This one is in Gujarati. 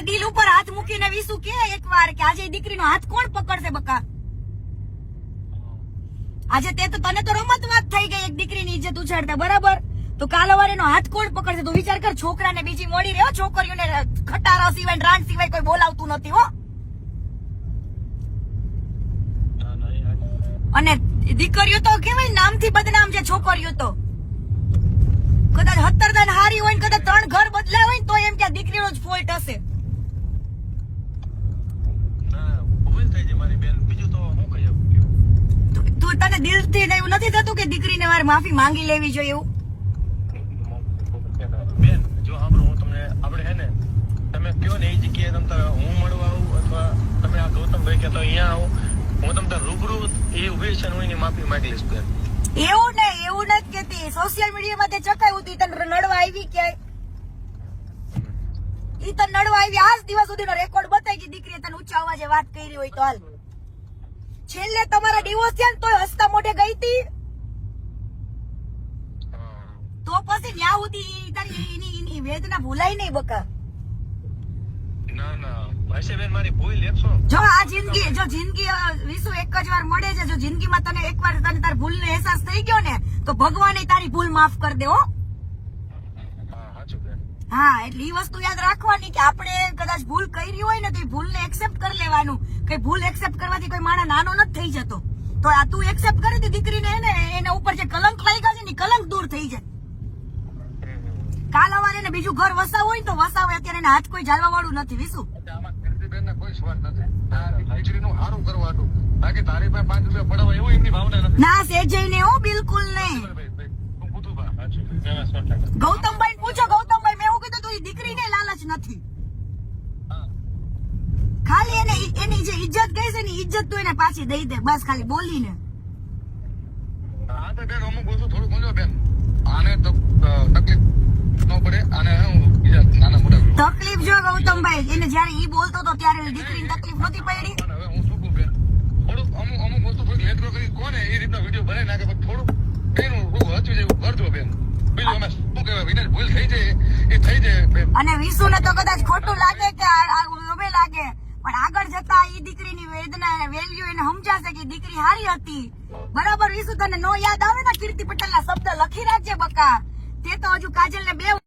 દિલ ઉપર હાથ મૂકીને વિસુ કે એકવાર કે આજે દીકરીનો હાથ કોણ પકડશે બકા? આજે તે તો તને તો રમત વાત થઈ ગઈ એક દીકરીની ઇજ્જત ઉછાળતા, બરાબર? તો કાલ સવારેનો હાથ કોણ પકડશે? તો વિચાર કર, છોકરાને બીજી મળી રહ્યો, છોકરીઓને ખટારા સિવાય રાણ સિવાય કોઈ બોલાવતું નથી હો. અને દીકરીઓ તો કેવાય નામથી બદનામ છે. છોકરીઓ તો કદાચ 17 દાન હારી હોય ને કદાચ 3 ઘર બદલાય હોય ને તો એમ કે દીકરીનો જ ફોલ્ટ હશે. તું તને દિલથી એવું નથી થતું કે દીકરીને મારે માફી માંગી લેવી જોઈએ એવું? બેન જો સાંભળો, હું તમને આપણે હે ને તમે કયો ને એ જગ્યાએ તમે હું મળવા આવું અથવા તમે આ ગૌતમભાઈ કે તો અહીંયા આવો, હું તમને રૂબરૂ એ ઉભી છે હું એની માફી માંગી લઈશ. બેન એવું નથી કેતી. સોશિયલ મીડિયામાં તે ચકાયું હતું, તને નડવા આવી ક્યાંય? ઈ તને નડવા આવી આજ દિવસ સુધીનો રેકોર્ડ બતાવી કે દીકરીએ તને ઊંચા અવાજે વાત કરી હોય તો હાલ. છેલ્લે તમારા ડિવોર્સ થયા ને તોય હસતા મોઢે ગઈ હતી. તો પછી ન્યા સુધી તારી એની વેદના ભૂલાય નહીં બકા. ના ના ભાઈસેબેન મારી ભૂલ લેખશો. જો આ જિંદગી વિસુ એક જ વાર મળે છે. જો જિંદગીમાં તને એકવાર તને તારી ભૂલનો અહેસાસ થઈ ગયો ને તો ભગવાને તારી ભૂલ માફ કરી દે હો. હા, એટલે એ વસ્તુ યાદ રાખવાની કે આપણે કદાચ ભૂલ કરી હોય ને તો એ ભૂલને એક્સેપ્ટ કરી લેવાનું. કઈ ભૂલ એક્સેપ્ટ કરવાથી કોઈ માણસ નાનો નથી થઈ જતો. તો આ તું એક્સેપ્ટ કરી દે દીકરીને, એના ઉપર જે કલંક લાગ્યા છે ને કલંક દૂર થઈ જાય. કાલ સવારે એને બીજું ઘર વસાવવું હોય ને તો વસાવે. અત્યારે એને હાથ કોઈ ઝાલવા વાળું નથી વિસુ. ના સેજય ને હો, બિલકુલ નહીં. ગૌતમભાઈ પૂછો, ગૌતમભાઈ મેં એવું કીધું તું દીકરીને લાલચ નથી. ખાલી એની જે ઇજ્જત ગઈ છે ને ઇજ્જત તું એને પાછી દઈ દે બસ, ખાલી બોલીને. તકલીફ જો ગૌતમભાઈ, એને જયારે ઈ બોલતો હતો ત્યારે દીકરીની તકલીફ નહોતી પડી. અમુક વસ્તુ થોડી લેટરો કરી કોને એ રીતના વિડીયો બનાવી નાખે, પણ થોડું એનું હચું જેવું કરજો બેન. બીજું અમે શું કહેવાય, વિનાશ ભૂલ થઈ જાય એ થઈ જાય. અને વિશુને તો કદાચ ખોટું લાગે કે ગમે લાગે, પણ આગળ જતા ઈ દીકરીની વેદના અને વેલ્યુ એને સમજાશે કે દીકરી હારી હતી. બરાબર વિશુ, તને નો યાદ આવે ને કીર્તિ પટેલના શબ્દ લખી રાખજે બકા. તે તો હજુ કાજલને 2